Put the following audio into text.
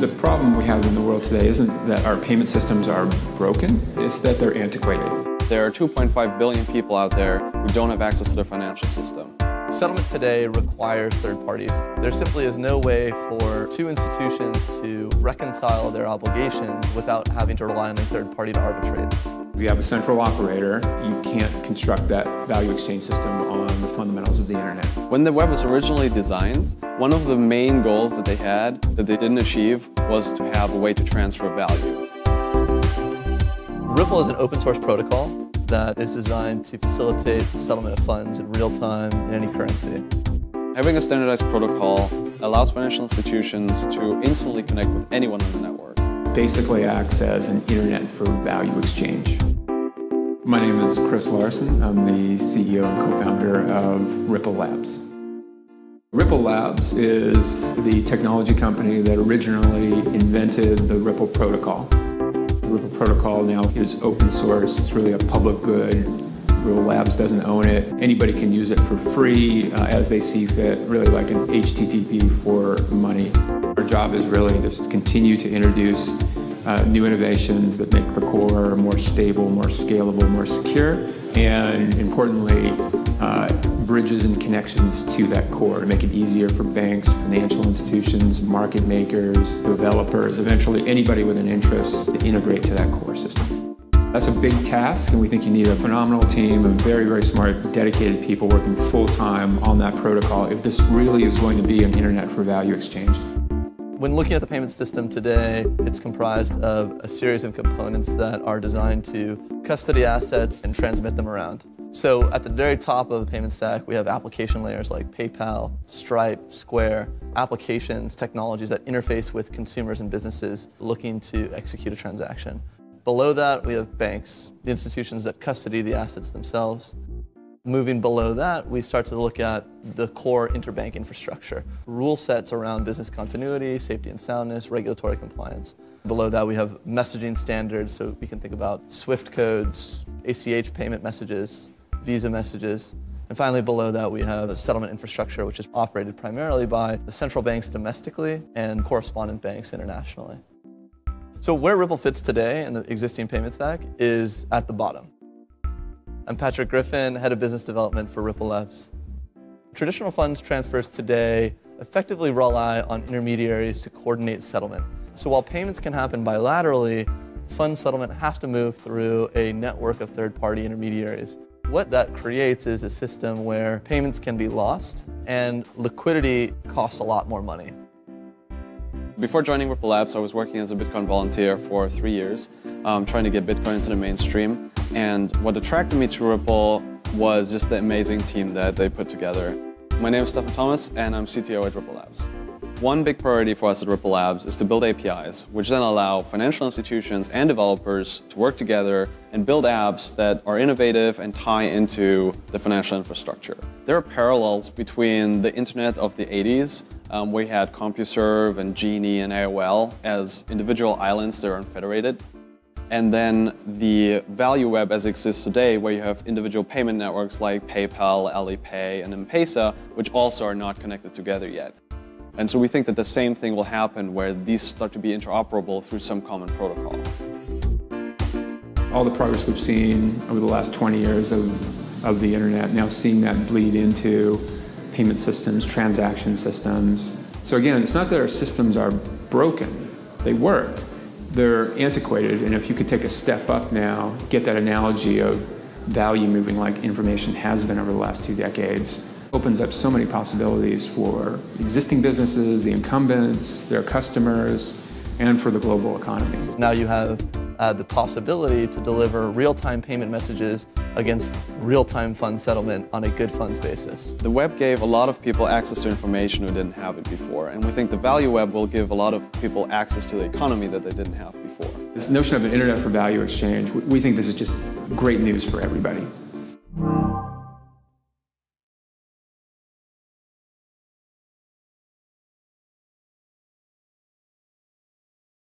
The problem we have in the world today isn't that our payment systems are broken, it's that they're antiquated. There are 2.5 billion people out there who don't have access to the financial system. Settlement today requires third parties. There simply is no way for two institutions to reconcile their obligations without having to rely on a third party to arbitrate. If you have a central operator, you can't construct that value exchange system on the fundamentals of the internet. When the web was originally designed, one of the main goals that they had that they didn't achieve was to have a way to transfer value. Ripple is an open source protocol that is designed to facilitate the settlement of funds in real time in any currency. Having a standardized protocol allows financial institutions to instantly connect with anyone on the network. Basically acts as an internet for value exchange. My name is Chris Larsen. I'm the CEO and co-founder of Ripple Labs. Ripple Labs is the technology company that originally invented the Ripple protocol. The Ripple protocol now is open source. It's really a public good. Ripple Labs doesn't own it. Anybody can use it for free as they see fit, really like an HTTP for money. Our job is really just to continue to introduce new innovations that make the core more stable, more scalable, more secure, and importantly, bridges and connections to that core to make it easier for banks, financial institutions, market makers, developers, eventually anybody with an interest to integrate to that core system. That's a big task, and we think you need a phenomenal team of very, very smart, dedicated people working full-time on that protocol if this really is going to be an internet for value exchange. When looking at the payment system today, it's comprised of a series of components that are designed to custody assets and transmit them around. So at the very top of the payment stack, we have application layers like PayPal, Stripe, Square, applications, technologies that interface with consumers and businesses looking to execute a transaction. Below that, we have banks, the institutions that custody the assets themselves. Moving below that, we start to look at the core interbank infrastructure, rule sets around business continuity, safety and soundness, regulatory compliance. Below that, we have messaging standards, so we can think about SWIFT codes, ACH payment messages, Visa messages. And finally, below that, we have a settlement infrastructure, which is operated primarily by the central banks domestically and correspondent banks internationally. So where Ripple fits today in the existing payment stack is at the bottom. I'm Patrick Griffin, Head of Business Development for Ripple Labs. Traditional funds transfers today effectively rely on intermediaries to coordinate settlement. So while payments can happen bilaterally, fund settlement has to move through a network of third-party intermediaries. What that creates is a system where payments can be lost and liquidity costs a lot more money. Before joining Ripple Labs, I was working as a Bitcoin volunteer for 3 years, trying to get Bitcoin into the mainstream. And what attracted me to Ripple was just the amazing team that they put together. My name is Stefan Thomas, and I'm CTO at Ripple Labs. One big priority for us at Ripple Labs is to build APIs, which then allow financial institutions and developers to work together and build apps that are innovative and tie into the financial infrastructure. There are parallels between the internet of the 80s, where you had CompuServe and Genie and AOL as individual islands that are unfederated, and then the value web as it exists today, where you have individual payment networks like PayPal, Alipay, and M-Pesa, which also are not connected together yet. And so we think that the same thing will happen where these start to be interoperable through some common protocol. All the progress we've seen over the last 20 years of the internet, now seeing that bleed into payment systems, transaction systems. So again, it's not that our systems are broken, they work. They're antiquated, and if you could take a step up now, get that analogy of value moving like information has been over the last 2 decades, opens up so many possibilities for existing businesses, the incumbents, their customers, and for the global economy. Now you have the possibility to deliver real-time payment messages against real-time fund settlement on a good funds basis. The web gave a lot of people access to information who didn't have it before, and we think the value web will give a lot of people access to the economy that they didn't have before. This notion of an internet for value exchange, we think this is just great news for everybody.